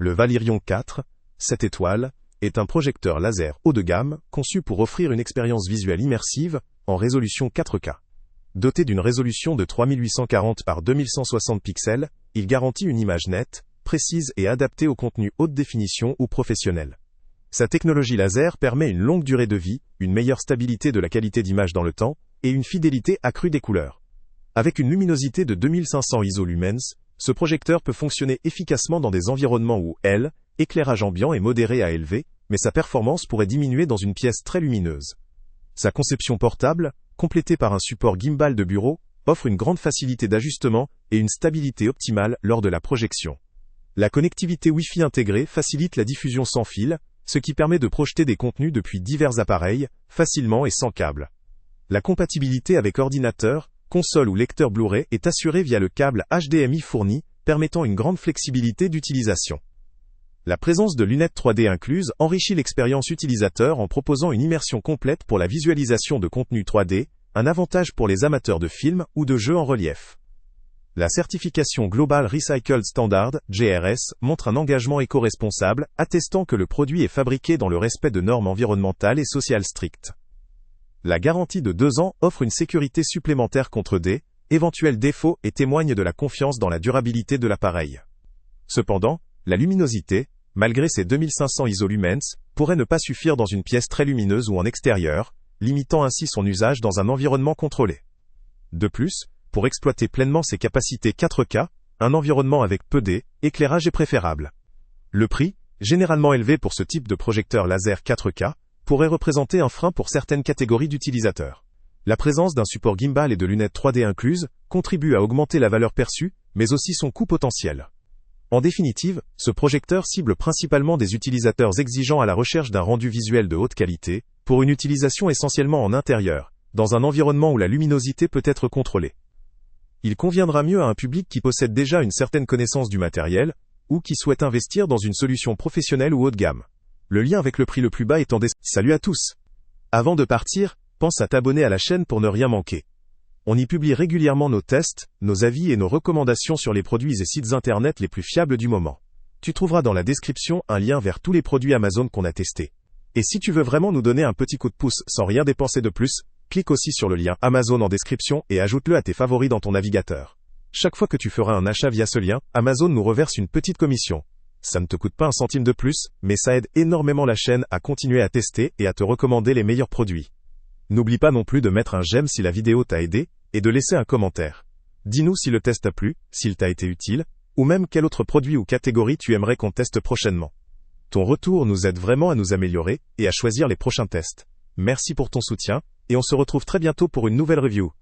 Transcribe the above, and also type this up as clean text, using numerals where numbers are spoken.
Le Valirion 4, 7 étoiles, est un projecteur laser haut de gamme conçu pour offrir une expérience visuelle immersive en résolution 4K. Doté d'une résolution de 3840 par 2160 pixels, il garantit une image nette, précise et adaptée au contenu haute définition ou professionnel. Sa technologie laser permet une longue durée de vie, une meilleure stabilité de la qualité d'image dans le temps, et une fidélité accrue des couleurs. Avec une luminosité de 2500 ISO lumens, ce projecteur peut fonctionner efficacement dans des environnements où éclairage ambiant est modéré à élevé, mais sa performance pourrait diminuer dans une pièce très lumineuse. Sa conception portable, complétée par un support gimbal de bureau, offre une grande facilité d'ajustement et une stabilité optimale lors de la projection. La connectivité Wi-Fi intégrée facilite la diffusion sans fil, ce qui permet de projeter des contenus depuis divers appareils, facilement et sans câble. La compatibilité avec ordinateur, console ou lecteur Blu-ray est assurée via le câble HDMI fourni, permettant une grande flexibilité d'utilisation. La présence de lunettes 3D incluses enrichit l'expérience utilisateur en proposant une immersion complète pour la visualisation de contenu 3D, un avantage pour les amateurs de films ou de jeux en relief. La certification Global Recycled Standard, GRS, montre un engagement éco-responsable, attestant que le produit est fabriqué dans le respect de normes environnementales et sociales strictes. La garantie de 2 ans offre une sécurité supplémentaire contre des éventuels défauts et témoigne de la confiance dans la durabilité de l'appareil. Cependant, la luminosité, malgré ses 2500 ISO lumens, pourrait ne pas suffire dans une pièce très lumineuse ou en extérieur, limitant ainsi son usage dans un environnement contrôlé. De plus, pour exploiter pleinement ses capacités 4K, un environnement avec peu d'éclairage est préférable. Le prix, généralement élevé pour ce type de projecteur laser 4K, pourrait représenter un frein pour certaines catégories d'utilisateurs. La présence d'un support gimbal et de lunettes 3D incluses contribue à augmenter la valeur perçue, mais aussi son coût potentiel. En définitive, ce projecteur cible principalement des utilisateurs exigeants à la recherche d'un rendu visuel de haute qualité, pour une utilisation essentiellement en intérieur, dans un environnement où la luminosité peut être contrôlée. Il conviendra mieux à un public qui possède déjà une certaine connaissance du matériel, ou qui souhaite investir dans une solution professionnelle ou haut de gamme. Le lien avec le prix le plus bas est en description. Salut à tous! Avant de partir, pense à t'abonner à la chaîne pour ne rien manquer. On y publie régulièrement nos tests, nos avis et nos recommandations sur les produits et sites internet les plus fiables du moment. Tu trouveras dans la description un lien vers tous les produits Amazon qu'on a testés. Et si tu veux vraiment nous donner un petit coup de pouce sans rien dépenser de plus, clique aussi sur le lien Amazon en description et ajoute-le à tes favoris dans ton navigateur. Chaque fois que tu feras un achat via ce lien, Amazon nous reverse une petite commission. Ça ne te coûte pas un centime de plus, mais ça aide énormément la chaîne à continuer à tester et à te recommander les meilleurs produits. N'oublie pas non plus de mettre un j'aime si la vidéo t'a aidé, et de laisser un commentaire. Dis-nous si le test t'a plu, s'il t'a été utile, ou même quel autre produit ou catégorie tu aimerais qu'on teste prochainement. Ton retour nous aide vraiment à nous améliorer, et à choisir les prochains tests. Merci pour ton soutien, et on se retrouve très bientôt pour une nouvelle review.